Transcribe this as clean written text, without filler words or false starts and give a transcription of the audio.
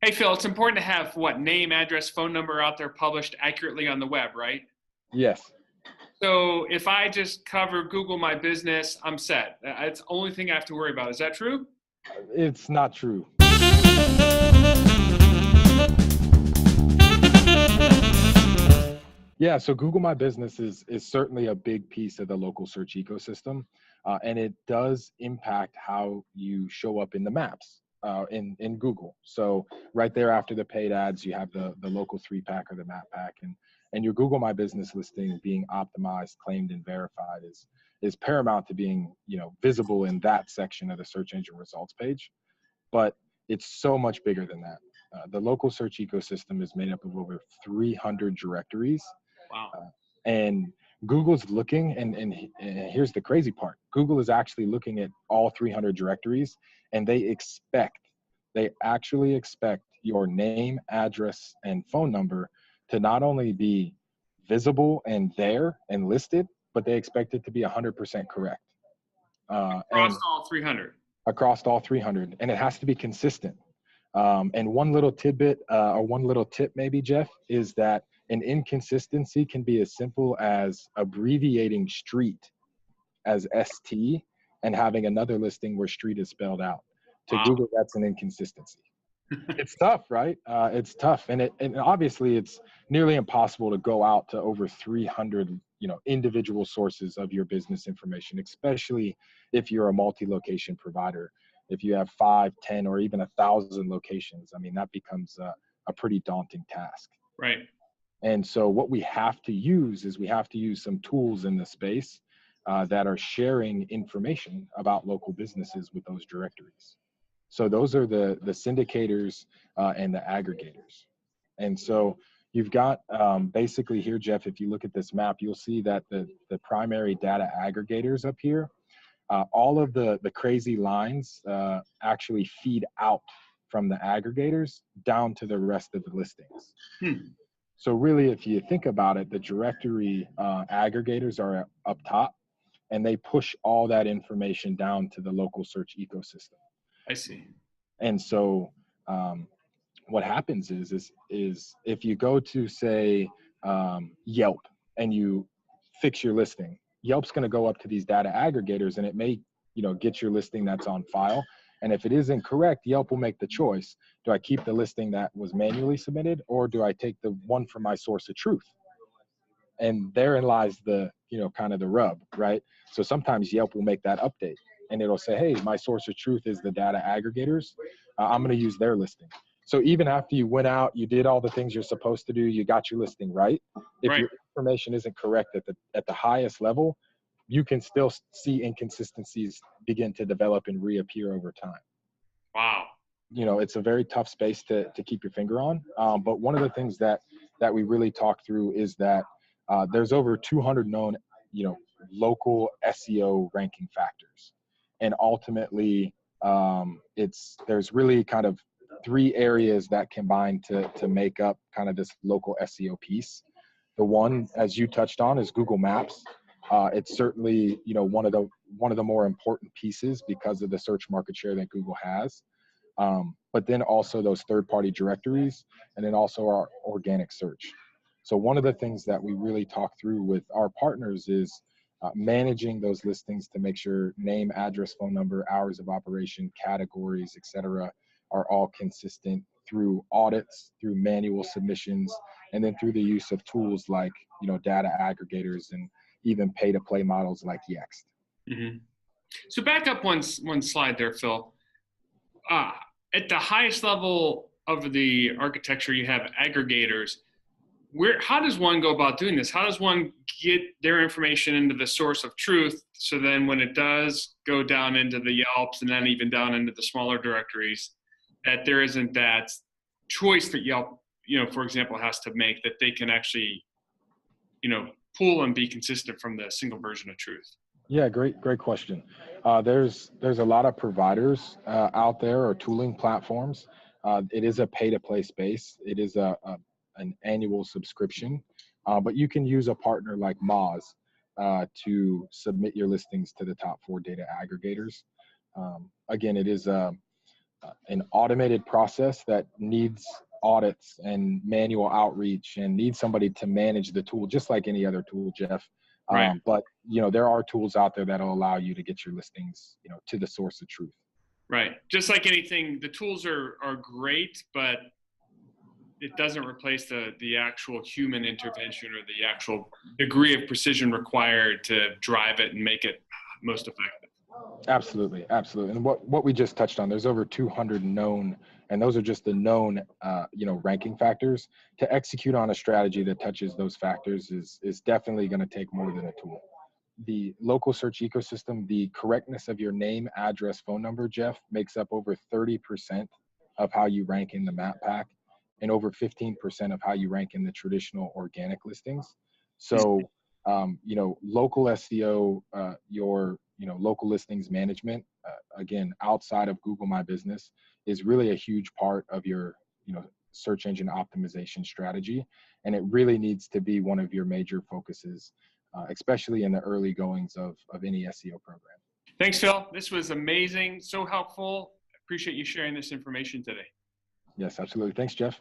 Hey, Phil, it's important to have what name, address, phone number out there published accurately on the web, right? Yes. So if I just cover Google My Business, I'm set. That's the only thing I have to worry about. Is that true? It's not true. Yeah, so Google My Business is certainly a big piece of the local search ecosystem, and it does impact how you show up in the maps in Google. So right there after the paid ads, you have the local 3-pack or the map pack, and your Google My Business listing being optimized, claimed, and verified is paramount to being visible in that section of the search engine results page. But it's so much bigger than that. The local search ecosystem is made up of over 300 directories. Wow. And Google's looking, and here's the crazy part. Google is actually looking at all 300 directories, and they actually expect your name, address, and phone number to not only be visible and there and listed, but they expect it to be 100% correct. Across all 300. Across all 300, and it has to be consistent. And one little tidbit or one little tip maybe, Jeff, is that an inconsistency can be as simple as abbreviating street as ST and having another listing where street is spelled out. To Wow. Google, that's an inconsistency. It's tough, right? It's tough. And obviously it's nearly impossible to go out to over 300, individual sources of your business information, especially if you're a multi-location provider. If you have 5, 10, or even 1,000 locations, I mean, that becomes a pretty daunting task. Right. And so what we have to use is we have to use some tools in the space that are sharing information about local businesses with those directories. So those are the syndicators and the aggregators. And so you've got basically here, Jeff, if you look at this map, you'll see that the primary data aggregators up here, all of the crazy lines actually feed out from the aggregators down to the rest of the listings. So really, if you think about it, the directory aggregators are up top, and they push all that information down to the local search ecosystem. I see. And so what happens is if you go to, say, Yelp and you fix your listing, Yelp's going to go up to these data aggregators, and it may get your listing that's on file. And if it is incorrect, Yelp will make the choice. Do I keep the listing that was manually submitted, or do I take the one from my source of truth? And therein lies the, kind of the rub, right? So sometimes Yelp will make that update, and it'll say, hey, my source of truth is the data aggregators. I'm going to use their listing. So even after you went out, you did all the things you're supposed to do, you got your listing right. If your information isn't correct at the highest level, you can still see inconsistencies begin to develop and reappear over time. Wow. It's a very tough space to keep your finger on. But one of the things that we really talk through is that there's over 200 known, local SEO ranking factors. And ultimately, there's really kind of 3 areas that combine to make up kind of this local SEO piece. The one, as you touched on, is Google Maps. It's certainly, one of the more important pieces because of the search market share that Google has. But then also those third-party directories, and then also our organic search. So one of the things that we really talk through with our partners is managing those listings to make sure name, address, phone number, hours of operation, categories, etc., are all consistent through audits, through manual submissions, and then through the use of tools like data aggregators and even pay-to-play models like Yext. Mm-hmm. So back up one slide there, Phil. At the highest level of the architecture, you have aggregators. How does one go about doing this? How does one get their information into the source of truth, so then when it does go down into the Yelps and then even down into the smaller directories, that there isn't that choice that Yelp, for example, has to make, that they can actually, pull and be consistent from the single version of truth? Yeah, great question. There's a lot of providers out there, or tooling platforms. It is a pay-to-play space. It is an annual subscription, but you can use a partner like Moz to submit your listings to the top 4 data aggregators. Again, it is an automated process that needs audits and manual outreach and needs somebody to manage the tool, just like any other tool, Jeff. Right. But, you know, there are tools out there that'll allow you to get your listings, you know, to the source of truth. Right. Just like anything, the tools are great, but it doesn't replace the actual human intervention or the actual degree of precision required to drive it and make it most effective. Absolutely. Absolutely. And what we just touched on, there's over 200 known, and those are just the known, you know, ranking factors. To execute on a strategy that touches those factors is definitely going to take more than a tool. The local search ecosystem, the correctness of your name, address, phone number, Jeff, makes up over 30% of how you rank in the map pack and over 15% of how you rank in the traditional organic listings. So, you know, local SEO, your, you know, local listings management, again, outside of Google My Business, is really a huge part of your, you know, search engine optimization strategy. And it really needs to be one of your major focuses, especially in the early goings of any SEO program. Thanks, Phil. This was amazing. So helpful. Appreciate you sharing this information today. Yes, absolutely. Thanks, Jeff.